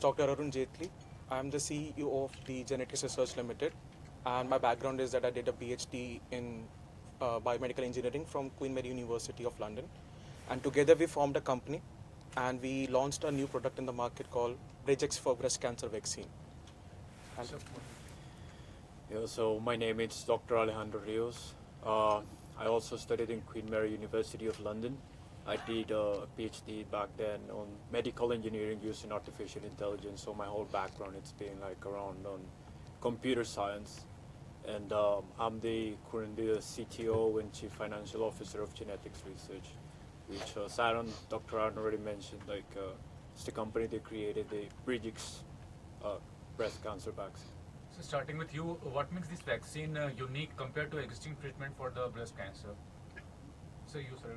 Dr. Arun Jaitley. I am the CEO of the Genetics Research Limited, and my background is that I did a PhD in biomedical engineering from Queen Mary University of London, and together we formed a company, and we launched a new product in the market called Regex for breast cancer vaccine. And So my name is Dr. Alejandro Rios. I also studied in Queen Mary University of London. I did a PhD back then on medical engineering using artificial intelligence. So my whole background, it's been like around on computer science. And I'm currently the CTO and Chief Financial Officer of Genetics Research, which Dr. Aaron already mentioned, it's the company that created the Brigix breast cancer vaccine. So starting with you, what makes this vaccine unique compared to existing treatment for the breast cancer? So you, sir.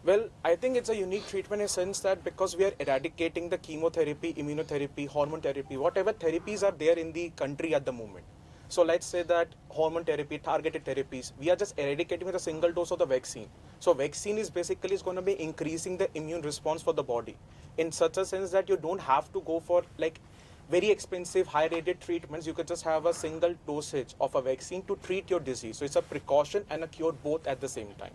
well, I think it's a unique treatment in a sense that because we are eradicating the chemotherapy, immunotherapy, hormone therapy, whatever therapies are there in the country at the moment. So let's say that hormone therapy, targeted therapies, we are just eradicating with a single dose of the vaccine. So vaccine is basically going to be increasing the immune response for the body in such a sense that you don't have to go for like very expensive high rated treatments. You could just have a single dosage of a vaccine to treat your disease. So it's a precaution and a cure both at the same time,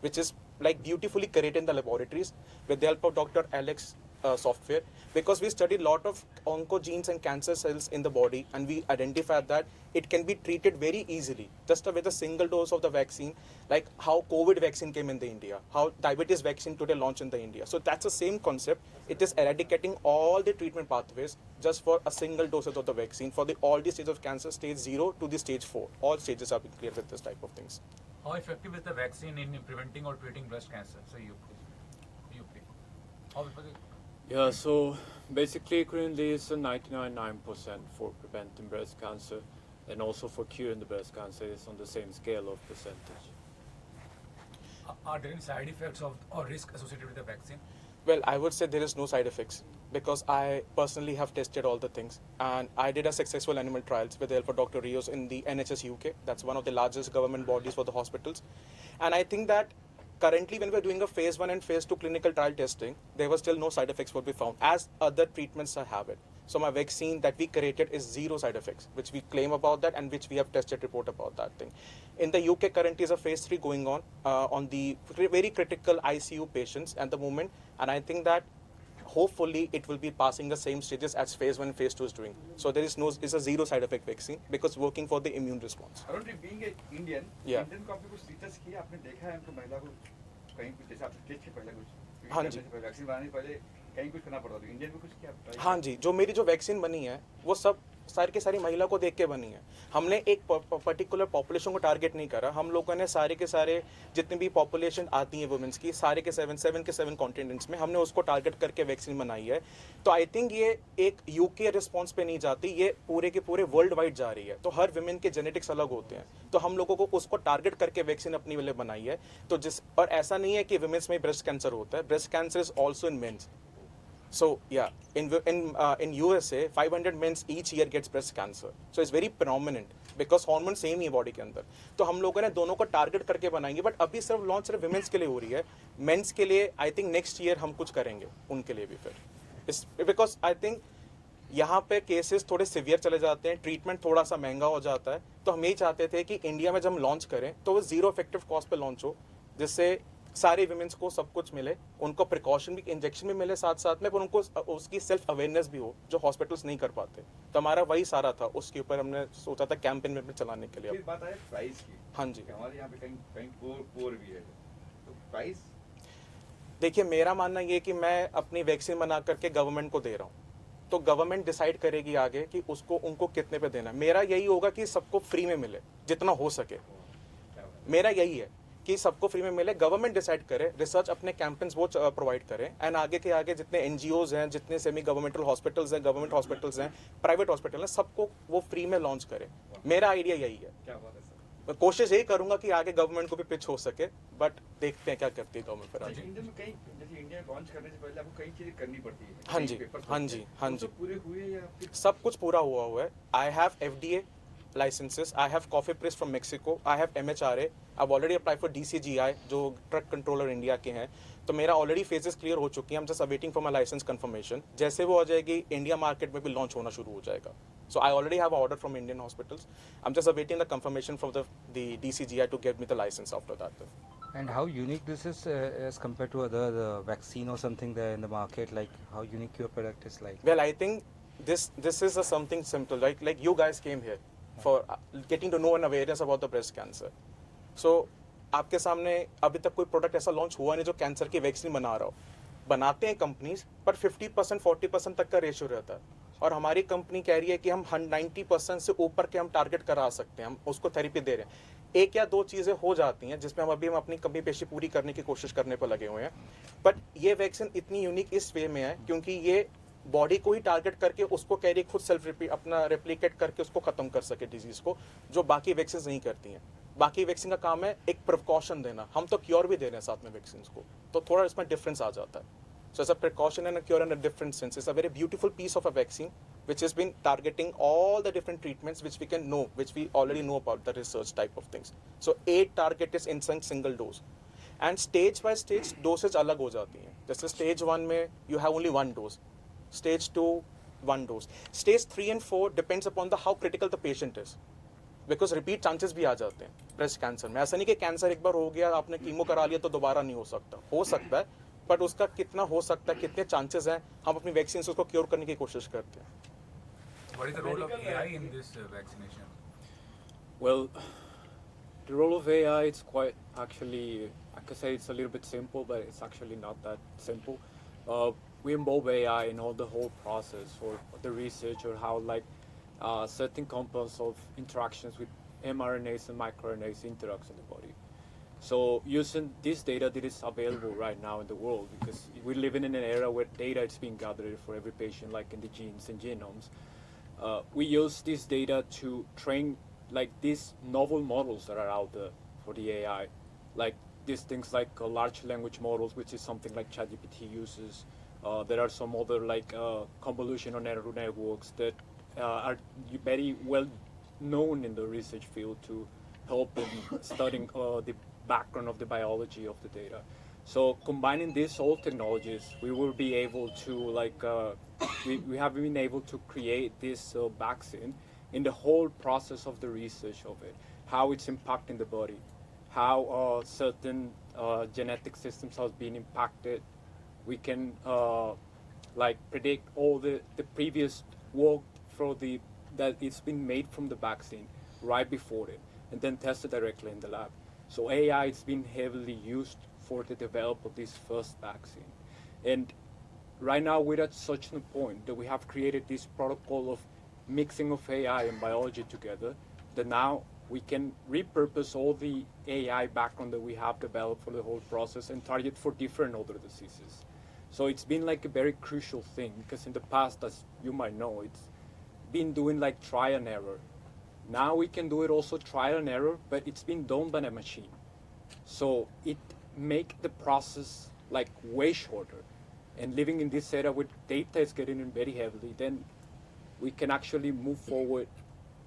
which is like beautifully created in the laboratories with the help of Dr. Alex software, because we studied a lot of oncogenes and cancer cells in the body, and we identified that it can be treated very easily just with a single dose of the vaccine, like how COVID vaccine came in the India, how diabetes vaccine today launched in the India. So that's the same concept. It is eradicating all the treatment pathways just for a single dosage of the vaccine for all the stages of cancer, stage 0 to the stage 4. All stages have been cleared with this type of things. How effective is the vaccine in preventing or treating breast cancer? So you how Yeah, so basically currently it's a 99.9% for preventing breast cancer, and also for curing the breast cancer is on the same scale of percentage. are there any side effects or risk associated with the vaccine? Well, I would say there is no side effects because I personally have tested all the things, and I did a successful animal trials with the help of Dr. Rios in the NHS UK. That's one of the largest government bodies for the hospitals. And I think that currently when we're doing a phase 1 and phase 2 clinical trial testing, there was still no side effects would be found as other treatments have it. So my vaccine that we created is zero side effects, which we claim about that and which we have tested report about that thing. In the UK currently is a phase 3 going on the very critical ICU patients at the moment, and I think that hopefully it will be passing the same stages as phase 1 and phase 2 is doing. So there is it's a zero side effect vaccine because working for the immune response. Arun, being an Indian, Yeah. Indian को आपने कुछ research किया, आपने देखा है उनको महिला को कहीं कुछ जैसे आपने टेस्ट के पहले कुछ हाँ जी। वैक्सीन बनाने से पहले कहीं कुछ करना पड़ता था, इंडियन में कुछ क्या try हाँ जी, जो मेरी जो वैक्सीन बनी है वो सब सारी के सारी महिला को देख के बनी है। हमने एक पर्टिकुलर पॉपुलेशन को टारगेट नहीं करा। हम लोगों ने सारे के सारे जितनी भी पॉपुलेशन आती है वुमेन्स की, सारे के 7 कॉन्टिनेंट्स में हमने उसको टारगेट करके वैक्सीन बनाई है। तो आई थिंक ये एक यूके रिस्पॉन्स पे नहीं जाती, ये पूरे के पूरे वर्ल्ड वाइड जा रही है। तो हर वुमेन के जेनेटिक्स अलग होते हैं, तो हम लोगों को उसको टारगेट करके वैक्सीन अपनी लिए बनाई है। तो और ऐसा नहीं है कि वुमेन्स में ब्रेस्ट कैंसर होता है, breast cancer is also in mens. So yeah, in USA 500 men each year gets breast cancer. So it's very prominent because hormone same ही है बॉडी के अंदर. तो हम लोगों ने दोनों को टारगेट करके बनाएंगे, बट अभी सिर्फ लॉन्च सिर्फ विमेंस के लिए हो रही है. मेंस के लिए आई थिंक नेक्स्ट ईयर हम कुछ करेंगे उनके लिए भी फिर, बिकॉज आई थिंक यहाँ पे केसेस थोड़े सिवियर चले जाते हैं, ट्रीटमेंट थोड़ा सा महंगा हो जाता है. तो हम यही चाहते थे कि इंडिया में जब हम लॉन्च करें तो वो जीरो इफेक्टिव कॉस्ट पे लॉन्च हो, जिससे सारे विमेंस को सब कुछ मिले, उनको प्रिकॉशन भी, इंजेक्शन भी मिले साथ साथ में, पर उनको उसकी सेल्फ अवेयरनेस भी हो जो हॉस्पिटल्स नहीं कर पाते. तो हमारा वही सारा था, उसके ऊपर हमने सोचा था कैंपेन में चलाने के लिए. फिर बात आए प्राइस की. हाँ जी, हमारे यहाँ पे कहीं कहीं पोर भी है, तो प्राइस देखिए मेरा मानना ये कि मैं अपनी वैक्सीन बना करके गवर्नमेंट को दे रहा हूँ, तो गवर्नमेंट डिसाइड करेगी आगे कि उसको उनको कितने पे देना है. मेरा यही होगा कि सबको फ्री में मिले जितना हो सके, मेरा यही है कि सबको फ्री में मिले. गवर्नमेंट डिसाइड करे, रिसर्च अपने कैंपेन्स वो प्रोवाइड करें, एंड आगे के आगे जितने एनजीओज हैं, जितने सेमी गवर्नमेंटल हॉस्पिटल्स हैं, गवर्नमेंट हॉस्पिटल्स हैं, प्राइवेट हॉस्पिटल हैं, सबको वो फ्री में लॉन्च करे. मेरा आइडिया यही है. क्या बात है सर. मैं कोशिश यही करूंगा कि आगे गवर्नमेंट को भी पिच हो सके, बट देखते हैं क्या करती है गवर्नमेंट पर आगे. इंडिया में कहीं जैसे इंडिया लॉन्च करने से पहले आपको कई चीजें करनी पड़ती है. हाँ जी, हाँ जी, हाँ जी, पूरे हुए या सब कुछ पूरा हुआ है. I have FDA, licenses. I have Coffee Press from Mexico. I have MHRA. I've already applied for DCGI, जो ट्रक कंट्रोलर इंडिया के हैं. तो मेरा ऑलरेडी फेजेस क्लियर हो चुकी हैं. I'm just awaiting for my license confirmation. जैसे वो हो जाएगी, इंडिया मार्केट में भी लॉन्च होना शुरू हो जाएगा. So I already have an order from Indian hospitals. I'm just awaiting the confirmation from the DCGI to get me the license after that. And how unique this is as compared to other vaccine or something there in the market? Like how unique your product is like? Well, I think this is something simple. Like you guys came here for getting to know and awareness about the breast cancer. So आपके सामने अभी तक कोई product ऐसा launch हुआ नहीं जो cancer की वैक्सीन बना रहा हो. बनाते हैं कंपनीज, पर 50% 40% तक का रेशियो रहता है. और हमारी कंपनी कह रही है कि हम 90% से ऊपर के हम टारगेट करा सकते हैं. हम उसको थेरेपी दे रहे हैं. एक या दो चीज़ें हो जाती हैं जिसमें हम अपनी कमी पेशी पूरी करने की कोशिश करने पर लगे हुए हैं. बट ये वैक्सीन इतनी यूनिक इस वे में है क्योंकि ये बॉडी को ही टारगेट करके उसको कह रही खुद सेल्फ अपना रेप्लिकेट करके उसको खत्म कर सके डिजीज को, जो बाकी वैक्सीन नहीं करती हैं. बाकी वैक्सीन का काम है एक प्रिकॉशन देना. हम तो क्योर भी दे रहे हैं साथ में वैक्सीन को, तो थोड़ा इसमें डिफरेंस आ जाता है. So it's a precaution and a cure in a different sense. It's a very beautiful piece of a vaccine which has been targeting all the different treatments which we can know, which we already know about the research type of things. So 8 target is in single dose. And stage by stage dosage अलग हो जाती हैं. जैसे stage 1 में you have only 1 dose. Stage 2 1 dose. Stage 3 and 4 depends upon the how critical the patient is. Because repeat chances भी आ जाते हैं breast cancer में. ऐसा नहीं कि कैंसर एक बार हो गया, आपने कीमो करा लिया तो दोबारा नहीं हो सकता. हो सकता है, बट उसका कितना हो सकता है, कितने चांसेस हैं, हम अपनी वैक्सीन से उसको क्योर करने की कोशिश करते हैं. What is the role of AI in this vaccination? Well, the role of AI, it's quite actually, I could say it's a little bit simple, but it's actually not that simple. We involve AI in all the whole process or the research or how certain compounds of interactions with mRNAs and microRNAs interacts in the body. So using this data that is available right now in the world, because we're living in an era where data is being gathered for every patient, like in the genes and genomes, we use this data to train these novel models that are out there for the AI, like these things like large language models, which is something like ChatGPT uses. There are some other convolutional neural networks that are very well known in the research field to help in studying the background of the biology of the data. So combining these old technologies, we will be able to we have been able to create this vaccine in the whole process of the research of it, how it's impacting the body, how certain genetic systems have been impacted. We can predict all the previous work that it's been made from the vaccine right before it, and then tested directly in the lab. So AI has been heavily used for the development of this first vaccine. And right now we're at such a point that we have created this protocol of mixing of AI and biology together, that now we can repurpose all the AI background that we have developed for the whole process and target for different other diseases. So it's been a very crucial thing, because in the past, as you might know, it's been doing trial and error. Now we can do it also trial and error, but it's been done by a machine. So it make the process way shorter. And living in this era where data is getting in very heavily, then we can actually move forward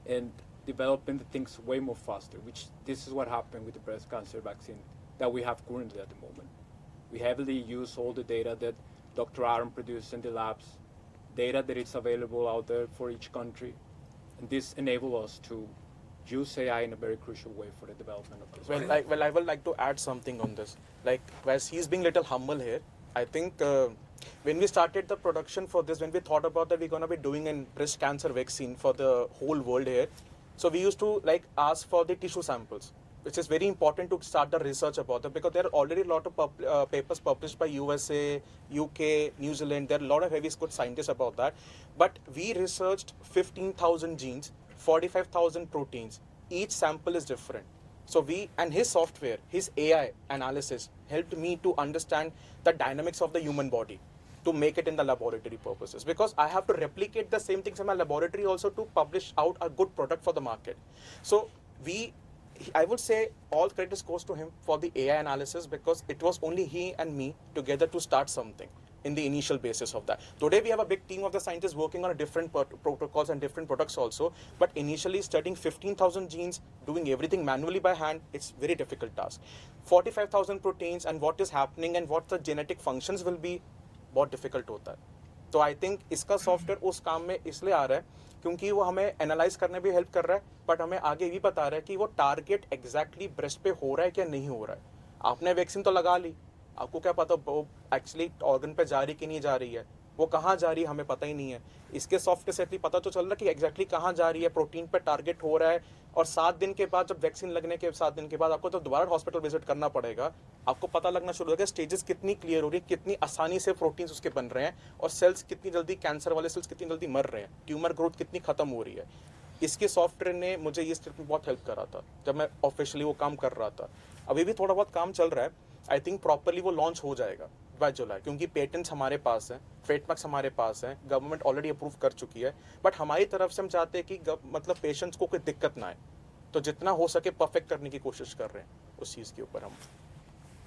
and developing the things way more faster, which this is what happened with the breast cancer vaccine that we have currently at the moment. We heavily use all the data that Dr. Aaron produced in the labs, data that is available out there for each country. And this enables us to use AI in a very crucial way for the development of this. Well, I would like to add something on this. Whereas he's being a little humble here, I think when we started the production for this, when we thought about that we're going to be doing a breast cancer vaccine for the whole world here, so we used to ask for the tissue samples, which is very important to start the research about that, because there are already a lot of papers published by USA, UK, New Zealand. There are a lot of heavy good scientists about that. But we researched 15,000 genes, 45,000 proteins. Each sample is different. So his software, his AI analysis helped me to understand the dynamics of the human body to make it in the laboratory purposes, because I have to replicate the same things in my laboratory also to publish out a good product for the market. So I would say all credit goes to him for the AI analysis, because it was only he and me together to start something. in the initial basis of that. Today we have a big team of the scientists working on different protocols and different products also, but initially studying 15,000 genes, doing everything manually by hand, it's very difficult task. 45,000 proteins and what is happening and what the genetic functions will be, बहुत difficult होता है. तो I think इसका software उस काम में इसलिए आ रहा है क्योंकि वो हमें एनालाइज करने में हेल्प कर रहा है, बट हमें आगे भी बता रहा है कि वो टारगेट एग्जैक्टली ब्रेस्ट पे हो रहा है क्या नहीं हो रहा है. आपने वैक्सीन तो लगा ली, आपको क्या पता वो एक्चुअली ऑर्गन पे जा रही कि नहीं जा रही है, वो कहाँ जा रही है हमें पता ही नहीं है. इसके सॉफ्टवेयर से पता तो चल रहा है कि एग्जैक्टली कहाँ जा रही है, प्रोटीन पे टारगेट हो रहा है. और 7 दिन के बाद, जब वैक्सीन लगने के 7 दिन के बाद आपको तो दोबारा हॉस्पिटल विजिट करना पड़ेगा. आपको पता लगना शुरू होगा स्टेजेस कितनी क्लियर हो रही है, कितनी आसानी से प्रोटीन्स उसके बन रहे हैं, और सेल्स कितनी जल्दी, कैंसर वाले सेल्स कितनी जल्दी मर रहे हैं, ट्यूमर ग्रोथ कितनी खत्म हो रही है. इसके सॉफ्टवेयर ने मुझे ये स्टेप में बहुत हेल्प करा था जब मैं ऑफिशियली वो काम कर रहा था. अभी भी थोड़ा बहुत काम चल रहा है. आई थिंक प्रॉपरली वो लॉन्च हो जाएगा बाय जुलाई, क्योंकि पेटेंट्स हमारे पास हैं, ट्रेडमार्क्स हमारे पास हैं, गवर्नमेंट ऑलरेडी अप्रूव कर चुकी है. बट हमारी तरफ से हम चाहते हैं कि मतलब पेशेंट्स को कोई दिक्कत ना आए, तो जितना हो सके परफेक्ट करने की कोशिश कर रहे हैं उस चीज़ के ऊपर हम.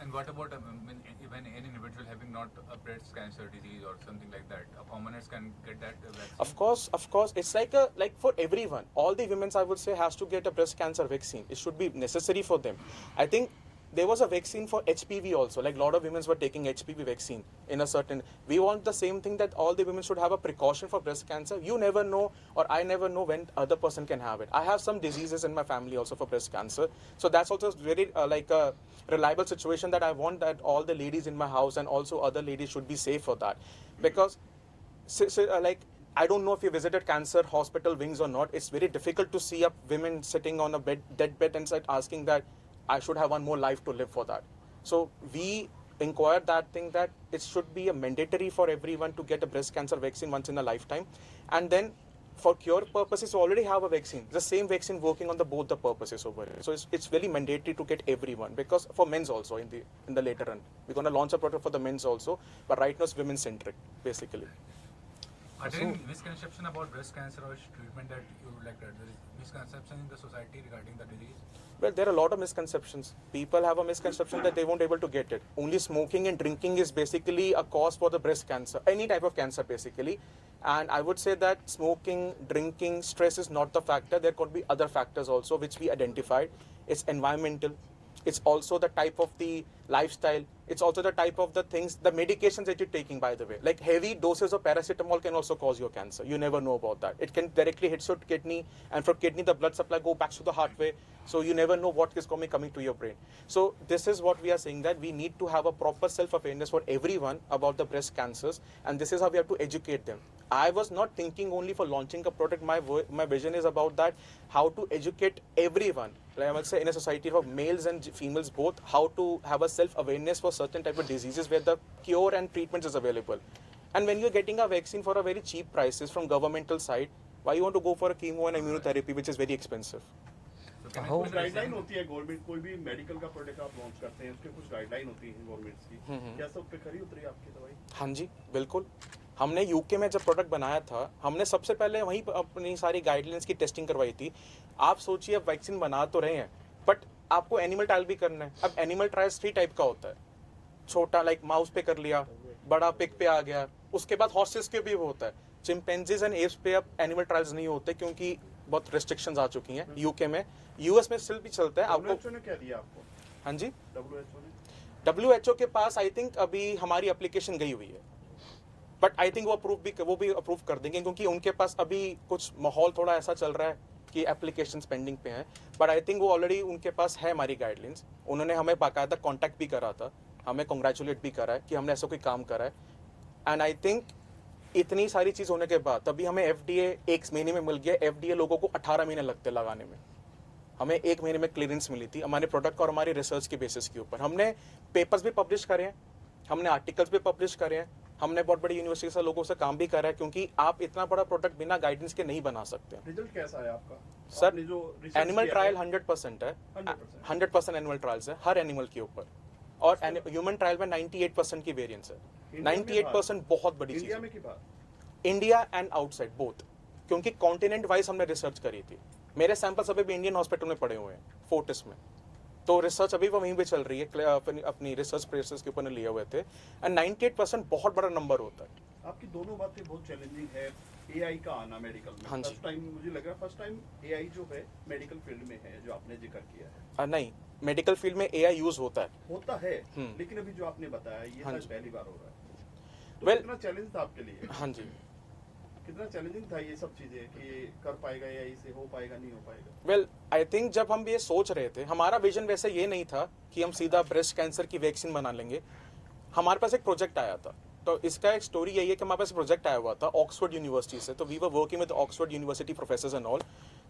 And what about when an individual having not a breast cancer disease or something like that, commoners can get that vaccine? Of course, it's like for everyone. All the women, I would say, has to get a breast cancer vaccine. It should be necessary for them. I think there was a vaccine for HPV also. Like a lot of women were taking HPV vaccine in a certain. We want the same thing, that all the women should have a precaution for breast cancer. You never know, or I never know when other person can have it. I have some diseases in my family also for breast cancer. So that's also very like a reliable situation that I want that all the ladies in my house and also other ladies should be safe for that. Because like, I don't know if you visited cancer hospital wings or not. It's very difficult to see a women sitting on a dead bed and asking that I should have one more life to live for that. So we inquired that thing, that it should be a mandatory for everyone to get a breast cancer vaccine once in a lifetime. And then for cure purposes, we already have a vaccine, the same vaccine working on both the purposes over here. So it's very mandatory to get everyone, because for men's also in the later run, we're going to launch a product for the men's also, but right now it's women centric basically. Are there any misconception about breast cancer or treatment that you would like to add? There is misconception in the society regarding the disease? Well, there are a lot of misconceptions. People have a misconception that they won't able to get it. Only smoking and drinking is basically a cause for the breast cancer, any type of cancer basically. And I would say that smoking, drinking, stress is not the factor. There could be other factors also which we identified. It's environmental. It's also the type of the lifestyle. It's also the type of the things, the medications that you're taking, by the way. Like heavy doses of paracetamol can also cause your cancer. You never know about that. It can directly hit your kidney, and from kidney the blood supply go back to the heart way. So you never know what is coming to your brain. So this is what we are saying, that we need to have a proper self-awareness for everyone about the breast cancers, and this is how we have to educate them. I was not thinking only for launching a product. My vision is about that, how to educate everyone, like I would say in a society for males and females both, how to have a self-awareness for certain type of diseases where the cure and treatment is available. And when you're getting a vaccine for a very cheap prices from governmental side, why you want to go for a chemo and immunotherapy which is very expensive? So can How- I put the guideline same- होती है government, कोई भी medical का product आप launch करते हैं उसके कुछ गाइडलाइन होती है गवर्नमेंट की, क्या सब पे खरी उतरी आपकी दवाई? हाँ जी, बिल्कुल. हमने यूके में जब प्रोडक्ट बनाया था, हमने सबसे पहले वहीं पर अपनी सारी गाइडलाइंस की टेस्टिंग करवाई थी. आप सोचिए, अब वैक्सीन बना तो रहे हैं, बट आपको एनिमल ट्रायल भी करना है. अब एनिमल ट्रायल्स 3 टाइप का होता है. छोटा लाइक माउस पे कर लिया, बड़ा पिग पे आ गया, उसके बाद हॉर्सेस के भी होता है. चिंपैंजीज एंड एप्स पे अब एनिमल ट्रायल्स नहीं होते क्योंकि बहुत रिस्ट्रिक्शंस आ चुकी हैं यूके में. यूएस में स्टिल भी चलता है. आपको WHO ने क्या दिया आपको? हाँ जी, WHO ने WHO के पास आई थिंक अभी हमारी एप्लीकेशन गई हुई है, बट आई थिंक वो भी अप्रूव कर देंगे, क्योंकि उनके पास अभी कुछ माहौल थोड़ा ऐसा चल रहा है कि एप्लीकेशन पेंडिंग पे हैं. बट आई थिंक वो ऑलरेडी उनके पास है हमारी गाइडलाइंस. उन्होंने हमें बाकायदा कांटेक्ट भी करा था, हमें कॉन्ग्रेचुलेट भी करा है कि हमने ऐसा कोई काम करा है. एंड आई थिंक इतनी सारी चीज़ होने के बाद तभी हमें FDA 1 महीने में मिल गया. FDA लोगों को 18 महीने लगते लगाने में, हमें 1 महीने में क्लियरेंस मिली थी हमारे प्रोडक्ट और हमारी रिसर्च के बेसिस के ऊपर. हमने पेपर्स भी पब्लिश करे हैं, हमने आर्टिकल्स भी पब्लिश करे हैं, हमने बहुत बड़ी यूनिवर्सिटी से लोगों से काम भी करा है, क्योंकि आप इतना बड़ा प्रोडक्ट बिना गाइडेंस के नहीं बना सकते. रिजल्ट कैसा है आपका? सर, आपने जो research एनिमल किया ट्रायल है, 100% है. 100%. 100% एनिमल ट्रायल्स है हर एनिमल के ऊपर, और ह्यूमन ट्रायल में 98% की वेरिएंस है. इंडिया में 98% बहुत बड़ी चीज़ इंडिया है. में की बात? इंडिया एंड आउटसाइड बोथ, क्योंकि कॉन्टिनेंट वाइज हमने रिसर्च करी थी. मेरे सैंपल्स अभी भी इंडियन हॉस्पिटल में पड़े हुए हैं, फोर्टिस में. तो रिसर्च अभी वहीं पे चल रही है, अपनी रिसर्च प्रोसेस के ऊपर लिए हुए थे, एंड 98% बहुत बड़ा नंबर होता है। आपकी दोनों बातें बहुत चैलेंजिंग है। एआई का आना मेडिकल में, हाँ जी। फर्स्ट टाइम मुझे लग रहा है, फर्स्ट टाइम एआई जो है मेडिकल फील्ड में है, जो आपने जिक्र किया है। नहीं, मेडिकल फील्ड में एआई यूज होता है। होता है, हम्म। लेकिन अभी जो आपने बताया ये हाँ शायद जी। पहली बार हो रहा है। तो Well- कितना चैलेंज था आपके लिए? हाँ जी। कितना चैलेंजिंग था ये सब चीजें कि कर पाएगा या इसे हो पाएगा नहीं हो पाएगा? वेल आई थिंक जब हम ये सोच रहे थे, हमारा विजन वैसे ये नहीं था कि हम सीधा ब्रेस्ट कैंसर की वैक्सीन बना लेंगे। हमारे पास एक प्रोजेक्ट आया था, तो इसका एक स्टोरी यही है कि हमारे पास प्रोजेक्ट आया हुआ था ऑक्सफोर्ड यूनिवर्सिटी से, तो we were working with Oxford University professors and all.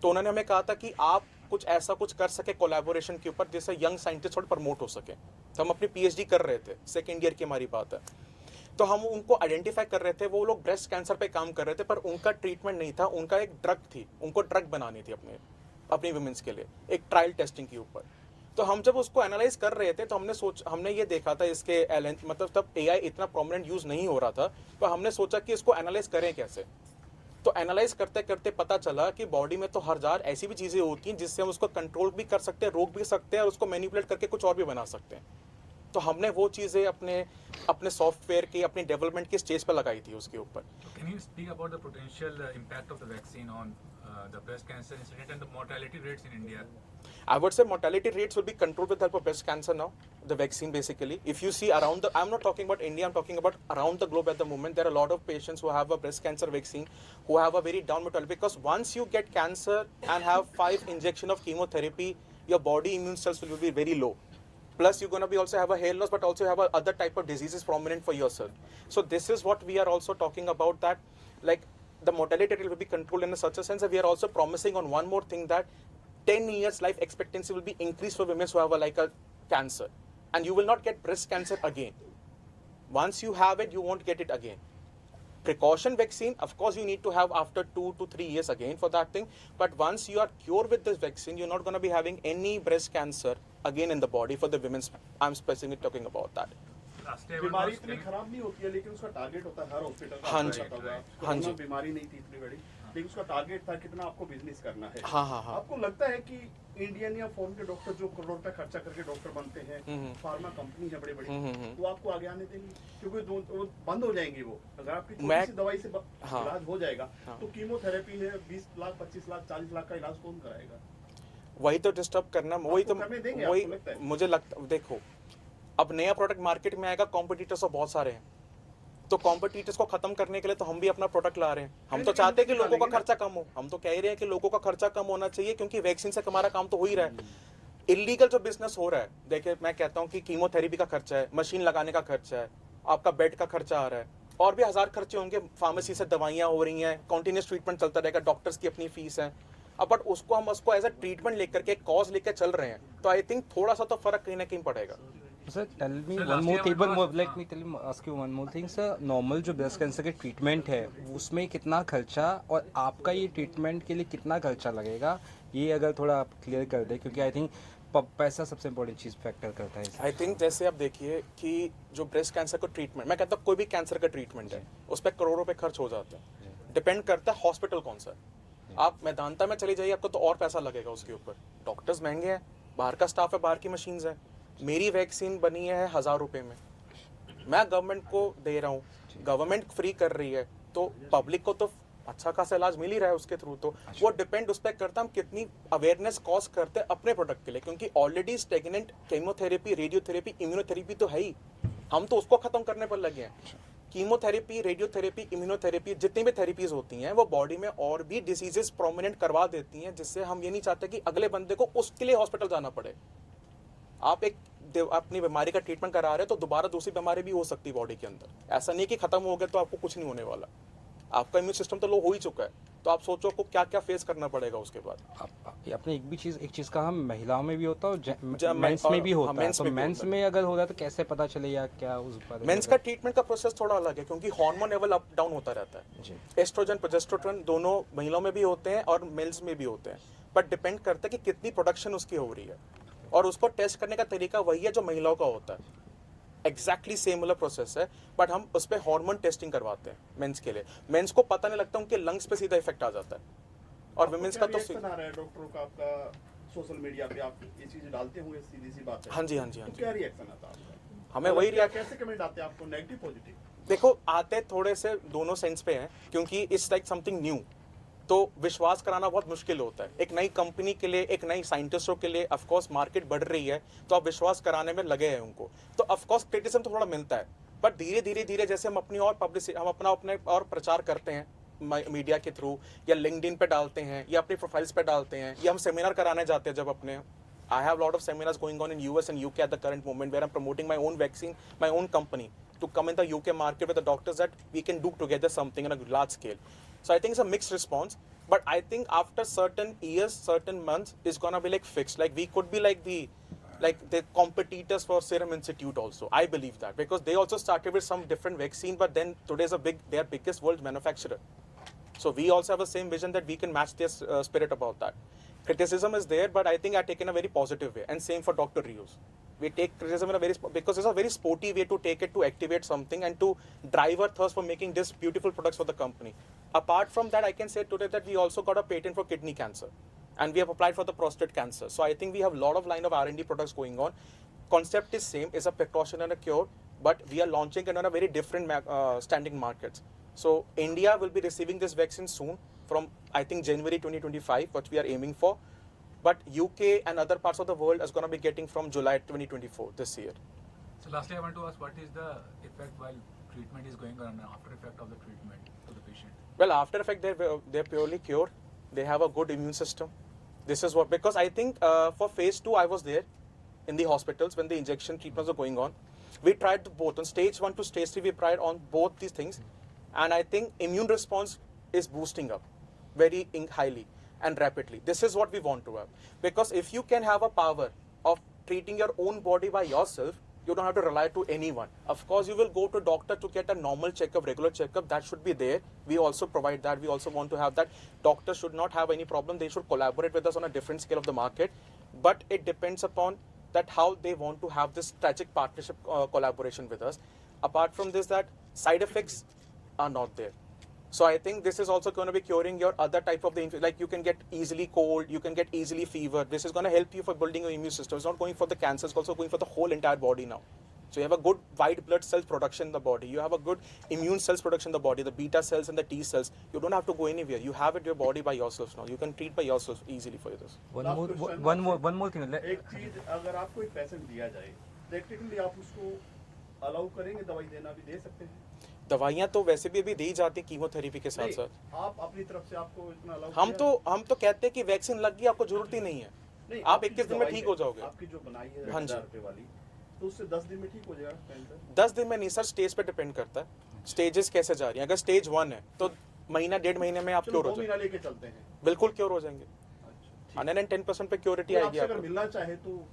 तो उन्होंने हमें कहा था कि आप कुछ ऐसा कुछ कर सके कोलैबोरेशन के ऊपर जिससे यंग साइंटिस्ट थोड़ा प्रमोट हो सके। तो हम अपनी पीएचडी कर रहे थे, सेकेंड ईयर की हमारी बात है। तो हम उनको आइडेंटिफाई कर रहे थे, वो लोग ब्रेस्ट कैंसर पे काम कर रहे थे, पर उनका ट्रीटमेंट नहीं था, उनका एक ड्रग थी, उनको ड्रग बनानी थी अपनी वुमेन्स के लिए, एक ट्रायल टेस्टिंग के ऊपर। तो हम जब उसको एनालाइज कर रहे थे तो हमने ये देखा था इसके मतलब तब एआई इतना प्रोमिनेंट यूज नहीं हो रहा था, तो हमने सोचा कि इसको एनालाइज करें कैसे। तो एनालाइज करते करते पता चला कि बॉडी में तो हजार ऐसी भी चीजें होती हैं जिससे हम उसको कंट्रोल भी कर सकते हैं, रोक भी सकते हैं, और उसको मैनिपुलेट करके कुछ और भी बना सकते हैं। तो हमने वो चीज़ें अपने सॉफ्टवेयर की, अपनी डेवलपमेंट की स्टेज पर लगाई थी उसके ऊपर। Can you speak about the potential impact of the vaccine on the breast cancer incident and the mortality rates in India? I would say mortality rates will be controlled with help of breast cancer now, the vaccine basically. If you see around I'm not talking about India, I'm talking about around the globe at the moment. There are a lot of patients who have a breast cancer vaccine who have a very down mortality, because once you get cancer and have 5 injection of chemotherapy, your body immune cells will be very low. Plus you're going to be also have a hair loss, but also have a other type of diseases prominent for yourself. So this is what we are also talking about, that like the mortality rate will be controlled in such a sense that we are also promising on one more thing, that 10 years life expectancy will be increased for women who have a cancer, and you will not get breast cancer again. Once you have it, you won't get it again. Precaution vaccine, of course, you need to have after 2 to 3 years again for that thing. But once you are cured with this vaccine, you're not going to be having any breast cancer again in the body for the women. I'm specifically talking about that. Last year, बीमारी इतनी खराब नहीं होती है, लेकिन उसका target होता है हर हॉस्पिटल का। हाँ जी, हाँ जी। बीमारी नहीं थी इतनी बड़ी, लेकिन उसका टारगेट था कितना आपको बिजनेस करना है। हाँ, हाँ, हाँ। आपको लगता है कि इंडियन या फॉरेन के डॉक्टर जो करोड़ रुपए खर्चा करके डॉक्टर बनते हैं, फार्मा कंपनी है बड़ी बड़ी, वो आपको आगे आने देंगी? क्योंकि वो बंद हो जाएंगी। वो अगर आपकी छोटी सी दवाई से हाँ। इलाज हो जाएगा, हाँ। तो कीमोथेरेपी है 20 लाख 25 लाख 40 लाख का इलाज कौन कराएगा? वही तो डिस्टर्ब करना, वही तो करने देंगे, वही आपको लगता है? मुझे लगता, देखो अब नया प्रोडक्ट मार्केट में आएगा, कॉम्पिटिटर्स तो बहुत सारे हैं, तो कॉम्पिटिटर्स को खत्म करने के लिए तो हम भी अपना प्रोडक्ट ला रहे हैं। हम तो चाहते हैं कि लोगों का खर्चा कम हो, हम तो कह ही रहे हैं कि लोगों का खर्चा कम होना चाहिए, क्योंकि वैक्सीन से हमारा काम तो हो ही रहा है। इलीगल जो बिजनेस हो रहा है, देखिए मैं कहता हूँ कि कीमोथेरेपी का खर्चा है, मशीन लगाने का खर्चा है, आपका बेड का खर्चा आ रहा है, और भी 1000 खर्चे होंगे, फार्मेसी से दवाइयाँ हो रही हैं, कंटिन्यूस ट्रीटमेंट चलता रहेगा, डॉक्टर्स की अपनी फीस है। अब बट उसको हम एज अ ट्रीटमेंट लेकर के, कॉज लेकर चल रहे हैं, तो आई थिंक थोड़ा सा तो फर्क कहीं ना कहीं पड़ेगा। Sir, tell me Sir, one last more year thing. when was- Let me ask you one more thing, sir. Normal जो ब्रेस्ट कैंसर के ट्रीटमेंट है, उसमें कितना खर्चा, और आपका ये ट्रीटमेंट के लिए कितना खर्चा लगेगा, ये अगर थोड़ा आप क्लियर कर दें, क्योंकि आई थिंक पैसा सबसे इम्पोर्टेंट चीज़ फैक्टर करता है। आई थिंक जैसे आप देखिए कि जो ब्रेस्ट कैंसर का ट्रीटमेंट, मैं कहता हूँ कोई भी कैंसर का ट्रीटमेंट है, उस पर करोड़ों रुपए खर्च हो जाते हैं। डिपेंड करता है हॉस्पिटल कौन सा है। आप मैदानता में चले जाइए, आपको तो और पैसा लगेगा उसके ऊपर। डॉक्टर्स महंगे हैं, बाहर का स्टाफ है, बाहर की मशीन्स हैं। मेरी वैक्सीन बनी है 1000 रुपये में, मैं गवर्नमेंट को दे रहा हूँ, गवर्नमेंट फ्री कर रही है, तो पब्लिक को तो अच्छा खासा इलाज मिल ही रहा है उसके थ्रू। तो वो डिपेंड उस पर करता है हम कितनी अवेयरनेस कॉज करते हैं अपने प्रोडक्ट के लिए, क्योंकि already stagnant chemotherapy, radiotherapy, immunotherapy तो है ही, हम तो उसको खत्म करने पर लगे हैं। कीमोथेरेपी, रेडियोथेरेपी, इम्यूनोथेरेपी, जितनी भी थेरेपीज होती हैं, वो बॉडी में और भी डिसीजेस प्रोमिनेंट करवा देती हैं, जिससे हम ये नहीं चाहते कि अगले बंदे को उसके लिए हॉस्पिटल जाना पड़े। आप अपनी बीमारी का ट्रीटमेंट करा रहे हैं, तो दोबारा दूसरी बीमारी भी हो सकती है बॉडी के अंदर। ऐसा नहीं कि खत्म हो गया तो आपको कुछ नहीं होने वाला, आपका इम्यून सिस्टम तो लो हो ही चुका है, तो आप सोचो आपको क्या क्या फेस करना पड़ेगा उसके बाद। आपने एक चीज़ कहा, महिलाओं में भी होता है और मेंस मेंस में भी हाँ, होता है, मेंस तो में भी मेंस होता है। में अगर हो रहा है तो कैसे पता चले, या क्या उस बारे में? मेंस का ट्रीटमेंट का प्रोसेस थोड़ा अलग है, क्योंकि हार्मोन लेवल अप डाउन होता रहता है। जी। एस्ट्रोजन, प्रोजेस्टेरोन दोनों महिलाओं में भी होते हैं और मेल्स में भी होते हैं, बट डिपेंड करता है कि कितनी प्रोडक्शन उसकी हो रही है, और उसको टेस्ट करने का तरीका वही है जो महिलाओं का होता है। एग्जैक्टली सिमिलर प्रोसेस है, बट हम उस पर हार्मोन टेस्टिंग करवाते हैं मेंस के लिए। मेंस को पता नहीं लगता, उनके लंग्स पे सीधा इफेक्ट आ जाता है, और वुमेन्स का तो रिएक्शन आ रहा है डॉक्टरों का आपका सोशल मीडिया पे आप ये चीजें डालते होंगे, सीधी सी बात है। हाँ जी, हाँ जी, हाँ तो जी। क्या रिएक्शन आता है आपका? हमें वही क्या- react- कैसे कमेंट आते हैं आपको, नेगेटिव पॉजिटिव? देखो आते थोड़े से दोनों सेंस पे हैं, क्योंकि इट्स लाइक समथिंग न्यू, तो विश्वास कराना बहुत मुश्किल होता है। एक नई कंपनी के लिए, एक नई साइंटिस्टों के लिए ऑफ कोर्स मार्केट बढ़ रही है, तो आप विश्वास कराने में लगे हैं उनको, तो ऑफ कोर्स क्रिटिसिज्म तो थोड़ा मिलता है। बट धीरे धीरे धीरे जैसे हम अपनी और पब्लिसिटी, हम अपने और प्रचार करते हैं मीडिया के थ्रू, या लिंक्डइन पे डालते हैं, या अपनी प्रोफाइल्स पे डालते हैं, या हम सेमिनार कराने जाते हैं जब अपने, I have a lot of seminars going on in US and UK at the current moment where I'm promoting my own vaccine, my own company, to come in the UK market with the doctors that we can do together something on a large scale. So I think it's a mixed response, but I think after certain years, certain months, it's gonna be like fixed. Like we could be like the competitors for Serum Institute also. I believe that because they also started with some different vaccine, but then today's their biggest world manufacturer. So we also have the same vision that we can match their spirit about that. Criticism is there, but I think I've taken a very positive way, and same for Dr. Rios. We take criticism in a because it's a very sporty way to take it, to activate something and to drive our thirst for making this beautiful products for the company. Apart from that, I can say today that we also got a patent for kidney cancer, and we have applied for the prostate cancer. So I think we have a lot of line of R&D products going on. Concept is same, is a precaution and a cure, but we are launching it on a very different standing markets. So India will be receiving this vaccine soon from, I think, January 2025, what we are aiming for. But UK and other parts of the world is going to be getting from July 2024 this year. So lastly, I want to ask, what is the effect while treatment is going on, and after effect of the treatment to the patient? Well, after effect, they're purely cured. They have a good immune system. This is what, because I think for phase 2, I was there in the hospitals when the injection treatments were going on. We tried both. On stage 1 to stage 3, we tried on both these things. And I think immune response is boosting up very highly and rapidly. This is what we want to have. Because if you can have a power of treating your own body by yourself, you don't have to rely to anyone. Of course, you will go to doctor to get a normal checkup, regular checkup. That should be there. We also provide that. We also want to have that. Doctors should not have any problem. They should collaborate with us on a different scale of the market. But it depends upon that how they want to have this strategic partnership collaboration with us. Apart from this, that side effects are not there. So I think this is also going to be curing your other type of the, like you can get easily cold, you can get easily fever. This is going to help you for building your immune system. It's not going for the cancer, it's also going for the whole entire body now. So you have a good white blood cell production in the body. You have a good immune cells production in the body, the beta cells and the T cells. You don't have to go anywhere. You have it in your body by yourself now. You can treat by yourself easily for this. One more thing. एक चीज, अगर आपको एक patient दिया जाए, practically आप उसको allow करेंगे, दवाई देना भी दे सकते हैं? दवाइयाँ तो वैसे भी अभी दी जाती हैं कीमोथेरेपी के साथ साथ। आप अपनी तरफ से आपको इतना अलाउ हम तो कहते हैं कि वैक्सीन लग गई, आपको जरूरत ही नहीं है, नहीं, आप आपकी 21 दिन में दवाई ठीक है, हो जाओगे। आपकी जो बनाई है हाँ जी। 1000 रुपए वाली, तो उससे 10 दिन में ठीक हो जाएगा कैंसर? 10 दिन में नहीं सर, स्टेज पे डिपेंड करता है, स्टेजेस कैसे जा रही हैं। अगर स्टेज 1 है तो महीना 1.5 महीने में आप चलो क्योर 2 हो महीना जाएंगे, लेके चलते हैं। बिल्कुल क्योर हो जाएंगे। अच्छा, 110% पे क्योरिटी तो आएगी आपसे अगर आपको। मिलना चाहे तो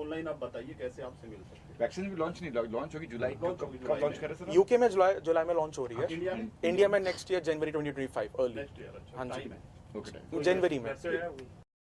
ऑनलाइन आप बताइए कैसे आपसे मिल सकते हैं? वैक्सीन भी लॉन्च नहीं, लॉन्च होगी जुलाई, लॉन्च होगी कब जुलाई लॉन्च में। कर रहे हैं सर? यूके में जुलाई में लॉन्च हो रही इंडिया है, में? इंडिया में नेक्स्ट ईयर जनवरी 2025 अर्ली। नेक्स्ट ईयर, अच्छा हाँ जी। टाइम है। ओके, जनवरी में। वैसे